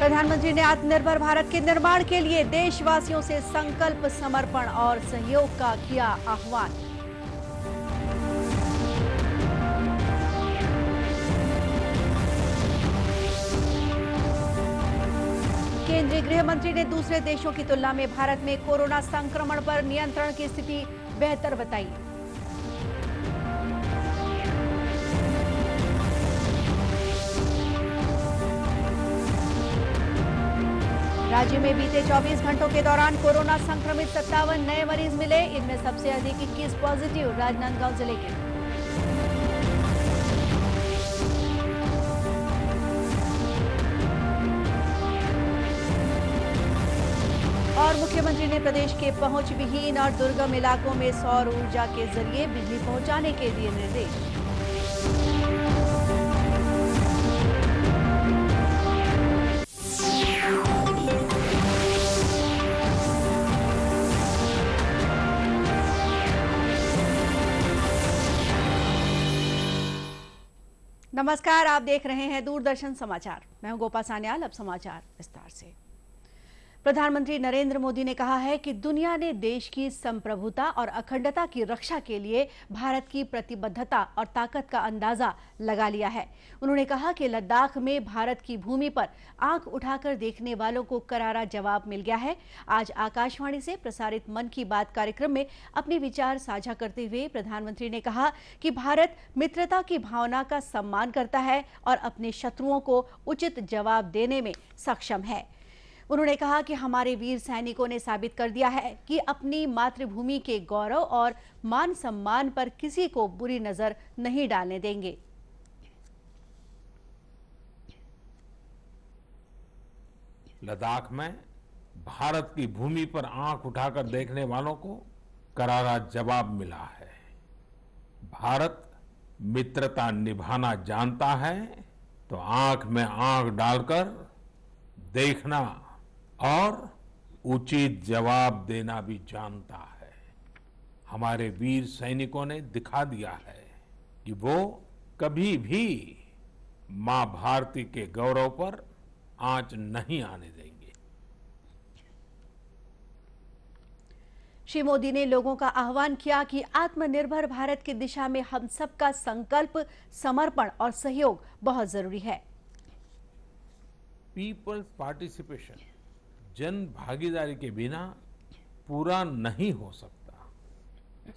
प्रधानमंत्री ने आत्मनिर्भर भारत के निर्माण के लिए देशवासियों से संकल्प, समर्पण और सहयोग का किया आह्वान। केंद्रीय गृह मंत्री ने दूसरे देशों की तुलना में भारत में कोरोना संक्रमण पर नियंत्रण की स्थिति बेहतर बताई। राज्य में बीते 24 घंटों के दौरान कोरोना संक्रमित 57 नए मरीज मिले। इनमें सबसे अधिक 21 पॉजिटिव राजनांदगांव जिले के। और मुख्यमंत्री ने प्रदेश के पहुंच विहीन और दुर्गम इलाकों में सौर ऊर्जा के जरिए बिजली पहुंचाने के दिए निर्देश। नमस्कार, आप देख रहे हैं दूरदर्शन समाचार। मैं हूं गोपा सान्याल। अब समाचार विस्तार से। प्रधानमंत्री नरेंद्र मोदी ने कहा है कि दुनिया ने देश की संप्रभुता और अखंडता की रक्षा के लिए भारत की प्रतिबद्धता और ताकत का अंदाजा लगा लिया है। उन्होंने कहा कि लद्दाख में भारत की भूमि पर आंख उठाकर देखने वालों को करारा जवाब मिल गया है। आज आकाशवाणी से प्रसारित मन की बात कार्यक्रम में अपने विचार साझा करते हुए प्रधानमंत्री ने कहा कि भारत मित्रता की भावना का सम्मान करता है और अपने शत्रुओं को उचित जवाब देने में सक्षम है। उन्होंने कहा कि हमारे वीर सैनिकों ने साबित कर दिया है कि अपनी मातृभूमि के गौरव और मान सम्मान पर किसी को बुरी नजर नहीं डालने देंगे। लद्दाख में भारत की भूमि पर आंख उठाकर देखने वालों को करारा जवाब मिला है। भारत मित्रता निभाना जानता है तो आंख में आंख डालकर देखना और उचित जवाब देना भी जानता है। हमारे वीर सैनिकों ने दिखा दिया है कि वो कभी भी मां भारती के गौरव पर आंच नहीं आने देंगे। श्री मोदी ने लोगों का आह्वान किया कि आत्मनिर्भर भारत की दिशा में हम सबका संकल्प, समर्पण और सहयोग बहुत जरूरी है। पीपल्स पार्टिसिपेशन, जन भागीदारी के बिना पूरा नहीं हो सकता,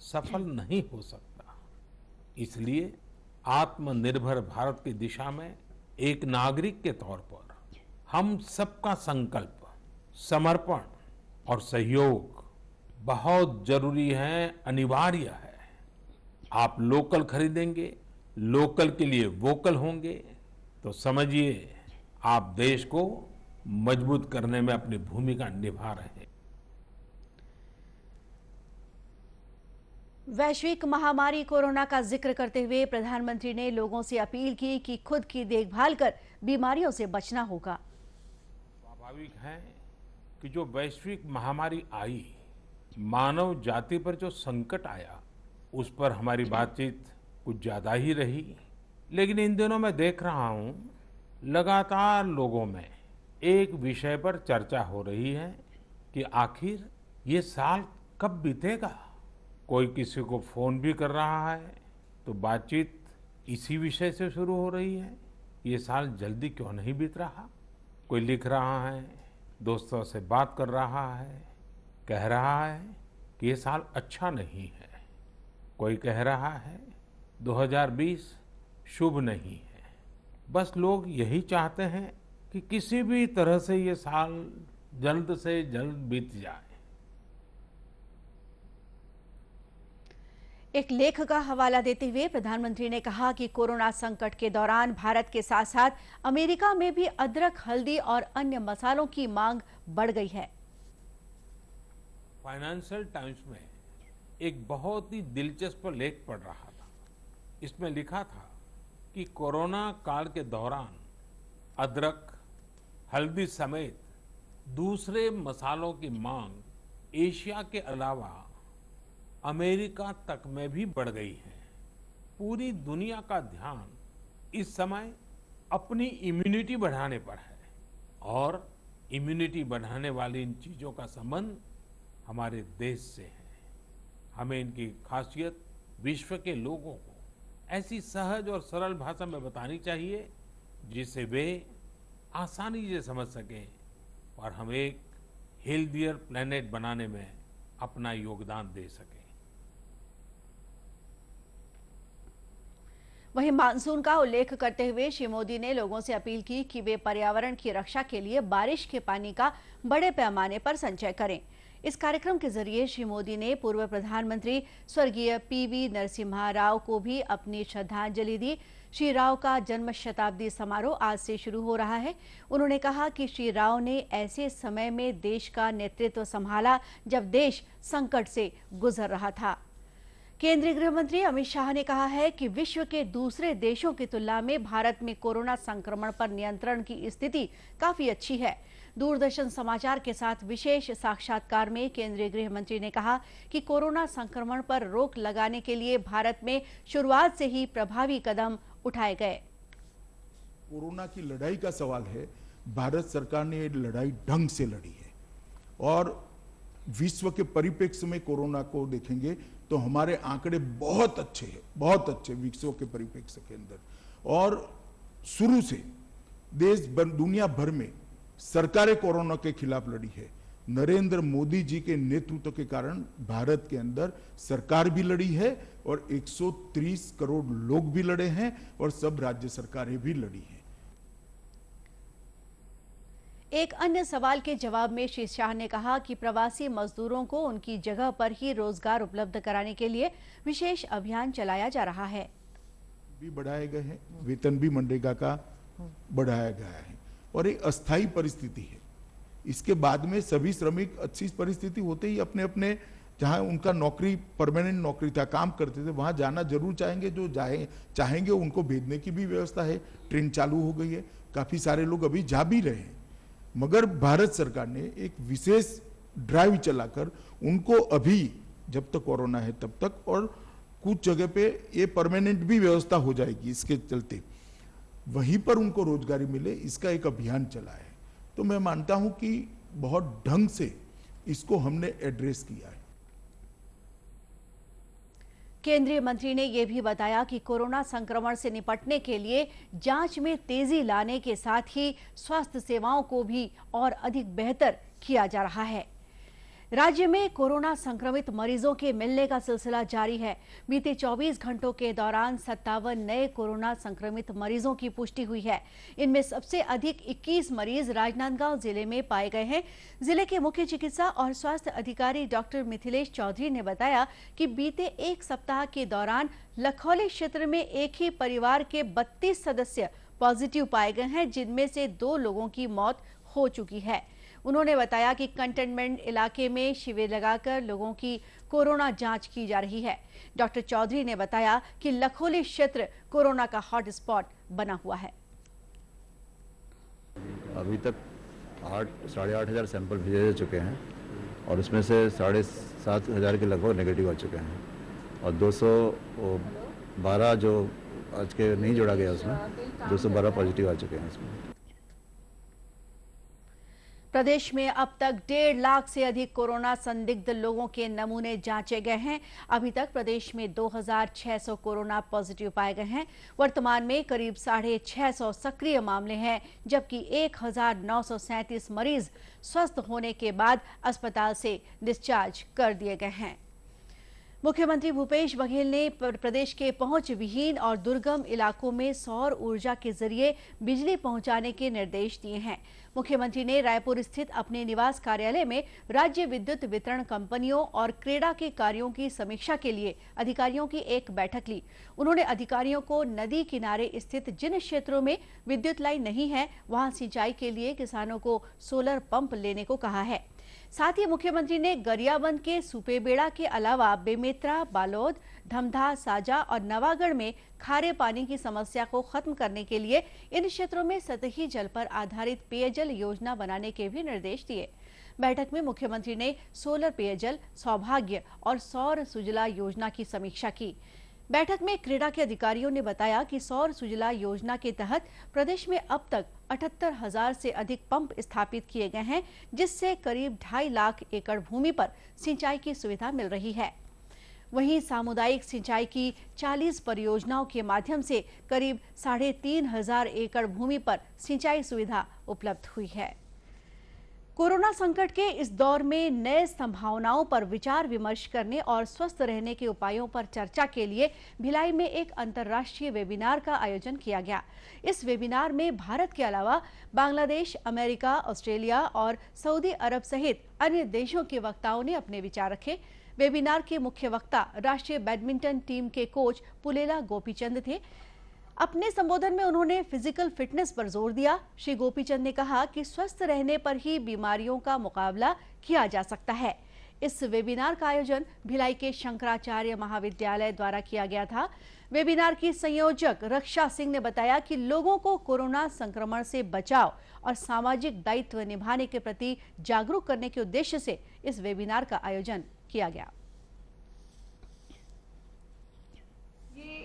सफल नहीं हो सकता। इसलिए आत्मनिर्भर भारत की दिशा में एक नागरिक के तौर पर हम सबका संकल्प, समर्पण और सहयोग बहुत जरूरी है, अनिवार्य है। आप लोकल खरीदेंगे, लोकल के लिए वोकल होंगे तो समझिए आप देश को मजबूत करने में अपनी भूमिका निभा रहे हैं। वैश्विक महामारी कोरोना का जिक्र करते हुए प्रधानमंत्री ने लोगों से अपील की कि खुद की देखभाल कर बीमारियों से बचना होगा। स्वाभाविक है कि जो वैश्विक महामारी आई, मानव जाति पर जो संकट आया, उस पर हमारी बातचीत कुछ ज्यादा ही रही। लेकिन इन दिनों मैं देख रहा हूं लगातार लोगों में एक विषय पर चर्चा हो रही है कि आखिर ये साल कब बीतेगा। कोई किसी को फोन भी कर रहा है तो बातचीत इसी विषय से शुरू हो रही है, ये साल जल्दी क्यों नहीं बीत रहा। कोई लिख रहा है, दोस्तों से बात कर रहा है, कह रहा है कि ये साल अच्छा नहीं है। कोई कह रहा है 2020 शुभ नहीं है। बस लोग यही चाहते हैं कि किसी भी तरह से ये साल जल्द से जल्द बीत जाए। एक लेख का हवाला देते हुए प्रधानमंत्री ने कहा कि कोरोना संकट के दौरान भारत के साथ साथ अमेरिका में भी अदरक, हल्दी और अन्य मसालों की मांग बढ़ गई है। फाइनेंशियल टाइम्स में एक बहुत ही दिलचस्प लेख पढ़ रहा था। इसमें लिखा था कि कोरोना काल के दौरान अदरक, हल्दी समेत दूसरे मसालों की मांग एशिया के अलावा अमेरिका तक में भी बढ़ गई है। पूरी दुनिया का ध्यान इस समय अपनी इम्यूनिटी बढ़ाने पर है और इम्यूनिटी बढ़ाने वाली इन चीजों का संबंध हमारे देश से है। हमें इनकी खासियत विश्व के लोगों को ऐसी सहज और सरल भाषा में बतानी चाहिए जिससे वे आसानी से समझ सकें और हम एक हेल्दियर प्लेनेट बनाने में अपना योगदान दे सकें। वहीं मानसून का उल्लेख करते हुए श्री मोदी ने लोगों से अपील की कि वे पर्यावरण की रक्षा के लिए बारिश के पानी का बड़े पैमाने पर संचय करें। इस कार्यक्रम के जरिए श्री मोदी ने पूर्व प्रधानमंत्री स्वर्गीय पीवी नरसिम्हा राव को भी अपनी श्रद्धांजलि दी। श्री राव का जन्म शताब्दी समारोह आज से शुरू हो रहा है। उन्होंने कहा कि श्री राव ने ऐसे समय में देश का नेतृत्व संभाला जब देश संकट से गुजर रहा था। केंद्रीय गृह मंत्री अमित शाह ने कहा है कि विश्व के दूसरे देशों की तुलना में भारत में कोरोना संक्रमण पर नियंत्रण की स्थिति काफी अच्छी है। दूरदर्शन समाचार के साथ विशेष साक्षात्कार में केंद्रीय गृह मंत्री ने कहा कि कोरोना संक्रमण पर रोक लगाने के लिए भारत में शुरुआत से ही प्रभावी कदम उठाए गए। कोरोना की लड़ाई का सवाल है, भारत सरकार ने ये लड़ाई ढंग से लड़ी है और विश्व के परिप्रेक्ष्य में कोरोना को देखेंगे तो हमारे आंकड़े बहुत अच्छे हैं, बहुत अच्छे विश्व के परिप्रेक्ष्य के अंदर। और शुरू से देश दुनिया भर में सरकारें कोरोना के खिलाफ लड़ी है। नरेंद्र मोदी जी के नेतृत्व के कारण भारत के अंदर सरकार भी लड़ी है और 130 करोड़ लोग भी लड़े हैं और सब राज्य सरकारें भी लड़ी हैं। एक अन्य सवाल के जवाब में श्री शाह ने कहा कि प्रवासी मजदूरों को उनकी जगह पर ही रोजगार उपलब्ध कराने के लिए विशेष अभियान चलाया जा रहा है। भी बढ़ाए गए हैं, वेतन भी मनरेगा का बढ़ाया गया है और एक अस्थायी परिस्थिति है। इसके बाद में सभी श्रमिक अच्छी परिस्थिति होते ही अपने अपने जहां उनका नौकरी परमानेंट नौकरी था, काम करते थे, वहां जाना जरूर चाहेंगे। जो चाहेंगे उनको भेजने की भी व्यवस्था है। ट्रेन चालू हो गई है, काफी सारे लोग अभी जा भी रहे हैं। मगर भारत सरकार ने एक विशेष ड्राइव चलाकर उनको अभी जब तक कोरोना है तब तक और कुछ जगह पे ये परमानेंट भी व्यवस्था हो जाएगी, इसके चलते वहीं पर उनको रोजगारी मिले, इसका एक अभियान चला है। तो मैं मानता हूं कि बहुत ढंग से इसको हमने एड्रेस किया है। केंद्रीय मंत्री ने यह भी बताया कि कोरोना संक्रमण से निपटने के लिए जांच में तेजी लाने के साथ ही स्वास्थ्य सेवाओं को भी और अधिक बेहतर किया जा रहा है। राज्य में कोरोना संक्रमित मरीजों के मिलने का सिलसिला जारी है। बीते 24 घंटों के दौरान 57 नए कोरोना संक्रमित मरीजों की पुष्टि हुई है। इनमें सबसे अधिक 21 मरीज राजनांदगांव जिले में पाए गए हैं। जिले के मुख्य चिकित्सा और स्वास्थ्य अधिकारी डॉक्टर मिथिलेश चौधरी ने बताया कि बीते एक सप्ताह के दौरान लखौली क्षेत्र में एक ही परिवार के 32 सदस्य पॉजिटिव पाए गए हैं, जिनमें से 2 लोगों की मौत हो चुकी है। उन्होंने बताया कि कंटेनमेंट इलाके में शिविर लगाकर लोगों की कोरोना जांच की जा रही है। डॉक्टर चौधरी ने बताया कि लखोली क्षेत्र कोरोना का हॉटस्पॉट बना हुआ है। अभी तक 8,500 सैंपल भेजे जा चुके हैं और उसमें से 7,500 के लगभग नेगेटिव आ चुके हैं और 212 जो आज के नहीं जोड़ा गया उसमें 212 पॉजिटिव आ चुके हैं इसमें। प्रदेश में अब तक 1.5 लाख से अधिक कोरोना संदिग्ध लोगों के नमूने जांचे गए हैं। अभी तक प्रदेश में 2,600 कोरोना पॉजिटिव पाए गए हैं। वर्तमान में करीब 650 सक्रिय मामले हैं, जबकि 1,937 मरीज स्वस्थ होने के बाद अस्पताल से डिस्चार्ज कर दिए गए हैं। मुख्यमंत्री भूपेश बघेल ने प्रदेश के पहुंच विहीन और दुर्गम इलाकों में सौर ऊर्जा के जरिए बिजली पहुंचाने के निर्देश दिए हैं। मुख्यमंत्री ने रायपुर स्थित अपने निवास कार्यालय में राज्य विद्युत वितरण कंपनियों और क्रेडा के कार्यों की समीक्षा के लिए अधिकारियों की एक बैठक ली। उन्होंने अधिकारियों को नदी किनारे स्थित जिन क्षेत्रों में विद्युत लाइन नहीं है, वहां सिंचाई के लिए किसानों को सोलर पंप लेने को कहा है। साथ ही मुख्यमंत्री ने गरियाबंद के सुपेबेड़ा के अलावा बेमेतरा, बालोद, धमधा, साजा और नवागढ़ में खारे पानी की समस्या को खत्म करने के लिए इन क्षेत्रों में सतही जल पर आधारित पेयजल योजना बनाने के भी निर्देश दिए। बैठक में मुख्यमंत्री ने सोलर पेयजल, सौभाग्य और सौर सुजला योजना की समीक्षा की। बैठक में क्रेडा के अधिकारियों ने बताया कि सौर सुजला योजना के तहत प्रदेश में अब तक 78,000 से अधिक पंप स्थापित किए गए हैं, जिससे करीब 2.5 लाख एकड़ भूमि पर सिंचाई की सुविधा मिल रही है। वहीं सामुदायिक सिंचाई की 40 परियोजनाओं के माध्यम से करीब 3,500 एकड़ भूमि पर सिंचाई सुविधा उपलब्ध हुई है। कोरोना संकट के इस दौर में नए संभावनाओं पर विचार विमर्श करने और स्वस्थ रहने के उपायों पर चर्चा के लिए भिलाई में एक अंतर्राष्ट्रीय वेबिनार का आयोजन किया गया। इस वेबिनार में भारत के अलावा बांग्लादेश, अमेरिका, ऑस्ट्रेलिया और सऊदी अरब सहित अन्य देशों के वक्ताओं ने अपने विचार रखे। वेबिनार के मुख्य वक्ता राष्ट्रीय बैडमिंटन टीम के कोच पुलेला गोपीचंद थे। अपने संबोधन में उन्होंने फिजिकल फिटनेस पर जोर दिया। श्री गोपीचंद ने कहा कि स्वस्थ रहने पर ही बीमारियों का मुकाबला किया जा सकता है। इस वेबिनार का आयोजन भिलाई के शंकराचार्य महाविद्यालय द्वारा किया गया था। वेबिनार की संयोजक रक्षा सिंह ने बताया कि लोगों को कोरोना संक्रमण से बचाव और सामाजिक दायित्व निभाने के प्रति जागरूक करने के उद्देश्य से इस वेबिनार का आयोजन किया गया।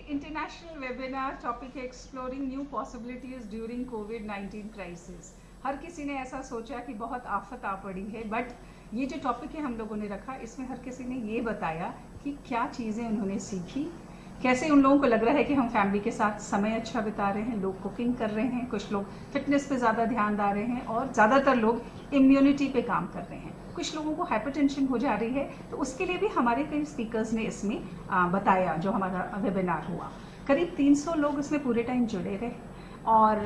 इंटरनेशनल वेबिनार टॉपिक है एक्सप्लोरिंग न्यू पॉसिबिलिटीज ड्यूरिंग कोविड-19 क्राइसिस। हर किसी ने ऐसा सोचा कि बहुत आफत आ पड़ी है, बट ये जो टॉपिक है हम लोगों ने रखा, इसमें हर किसी ने ये बताया कि क्या चीज़ें उन्होंने सीखी, कैसे उन लोगों को लग रहा है कि हम फैमिली के साथ समय अच्छा बिता रहे हैं। लोग कुकिंग कर रहे हैं, कुछ लोग फिटनेस पे ज़्यादा ध्यान दे रहे हैं और ज़्यादातर लोग इम्यूनिटी पे काम कर रहे हैं। कुछ लोगों को हाइपरटेंशन हो जा रही है, तो उसके लिए भी हमारे कई स्पीकर्स ने इसमें बताया। जो हमारा वेबिनार हुआ, करीब 300 लोग इसमें पूरे टाइम जुड़े रहे और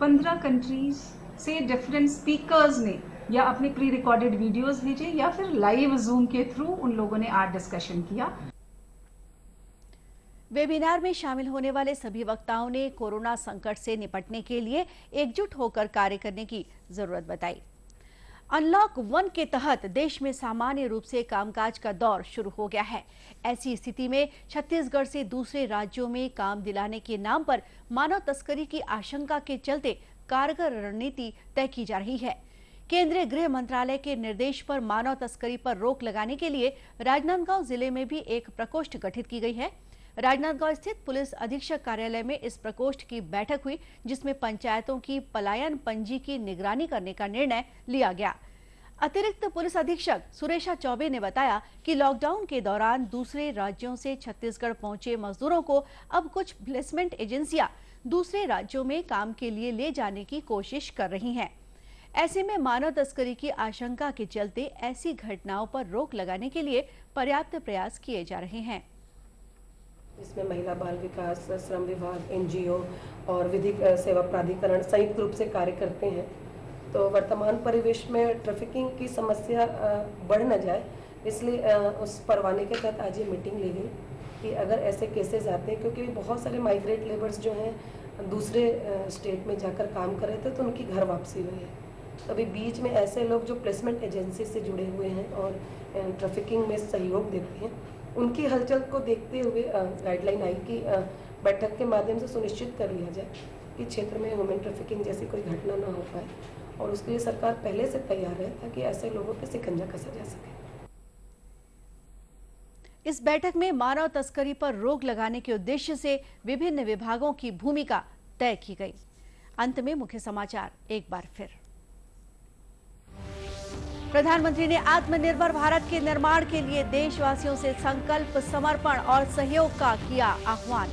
15 कंट्रीज से डिफरेंट स्पीकर्स ने या अपने प्री रिकॉर्डेड वीडियोस भेजे या फिर लाइव जूम के थ्रू उन लोगों ने आज डिस्कशन किया। वेबिनार में शामिल होने वाले सभी वक्ताओं ने कोरोना संकट से निपटने के लिए एकजुट होकर कार्य करने की जरूरत बताई। अनलॉक 1 के तहत देश में सामान्य रूप से कामकाज का दौर शुरू हो गया है। ऐसी स्थिति में छत्तीसगढ़ से दूसरे राज्यों में काम दिलाने के नाम पर मानव तस्करी की आशंका के चलते कारगर रणनीति तय की जा रही है। केंद्रीय गृह मंत्रालय के निर्देश पर मानव तस्करी पर रोक लगाने के लिए राजनांदगांव जिले में भी एक प्रकोष्ठ गठित की गई है। राजनांदगांव स्थित पुलिस अधीक्षक कार्यालय में इस प्रकोष्ठ की बैठक हुई, जिसमें पंचायतों की पलायन पंजी की निगरानी करने का निर्णय लिया गया। अतिरिक्त पुलिस अधीक्षक सुरेशा चौबे ने बताया कि लॉकडाउन के दौरान दूसरे राज्यों से छत्तीसगढ़ पहुंचे मजदूरों को अब कुछ प्लेसमेंट एजेंसियां दूसरे राज्यों में काम के लिए ले जाने की कोशिश कर रही हैं। ऐसे में मानव तस्करी की आशंका के चलते ऐसी घटनाओं पर रोक लगाने के लिए पर्याप्त प्रयास किए जा रहे हैं। इसमें महिला बाल विकास, श्रम विभाग, एनजीओ और विधिक सेवा प्राधिकरण संयुक्त रूप से कार्य करते हैं। तो वर्तमान परिवेश में ट्रैफिकिंग की समस्या बढ़ न जाए, इसलिए उस परवाने के तहत आज ये मीटिंग ली गई कि अगर ऐसे केसेस आते हैं, क्योंकि बहुत सारे माइग्रेट लेबर्स जो हैं दूसरे स्टेट में जाकर काम कर रहे थे तो उनकी घर वापसी हुई है। अभी बीच में ऐसे लोग जो प्लेसमेंट एजेंसी से जुड़े हुए हैं और ट्रैफिकिंग में सहयोग देते हैं, उनकी हलचल को देखते हुए गाइडलाइन आई कि बैठक के माध्यम से सुनिश्चित कर लिया जाए कि क्षेत्र में ह्यूमन ट्रैफिकिंग जैसी कोई घटना ना हो पाए, और उसके लिए सरकार पहले से तैयार है ताकि ऐसे लोगों पे शिकंजा कसा जा सके। इस बैठक में मानव तस्करी पर रोक लगाने के उद्देश्य से विभिन्न विभागों की भूमिका तय की गई। अंत में मुख्य समाचार एक बार फिर। प्रधानमंत्री ने आत्मनिर्भर भारत के निर्माण के लिए देशवासियों से संकल्प, समर्पण और सहयोग का किया आह्वान।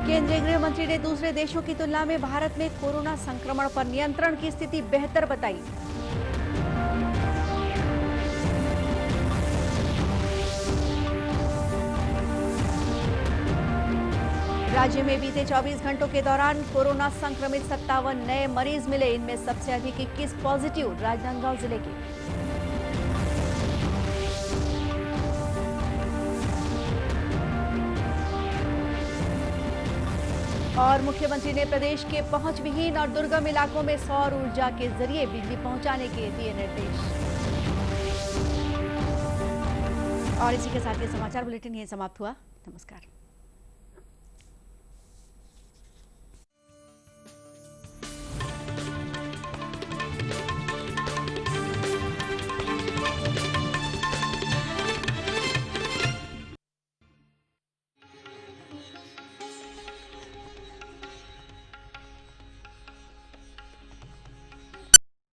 केंद्रीय गृह मंत्री ने दूसरे देशों की तुलना में भारत में कोरोना संक्रमण पर नियंत्रण की स्थिति बेहतर बताई। राज्य में बीते 24 घंटों के दौरान कोरोना संक्रमित 57 नए मरीज मिले। इनमें सबसे अधिक 21 पॉजिटिव राजनांदगांव जिले के। और मुख्यमंत्री ने प्रदेश के पहुंच विहीन और दुर्गम इलाकों में सौर ऊर्जा के जरिए बिजली पहुंचाने के दिए निर्देश। और इसी के साथ ये समाचार बुलेटिन यहीं समाप्त हुआ। नमस्कार।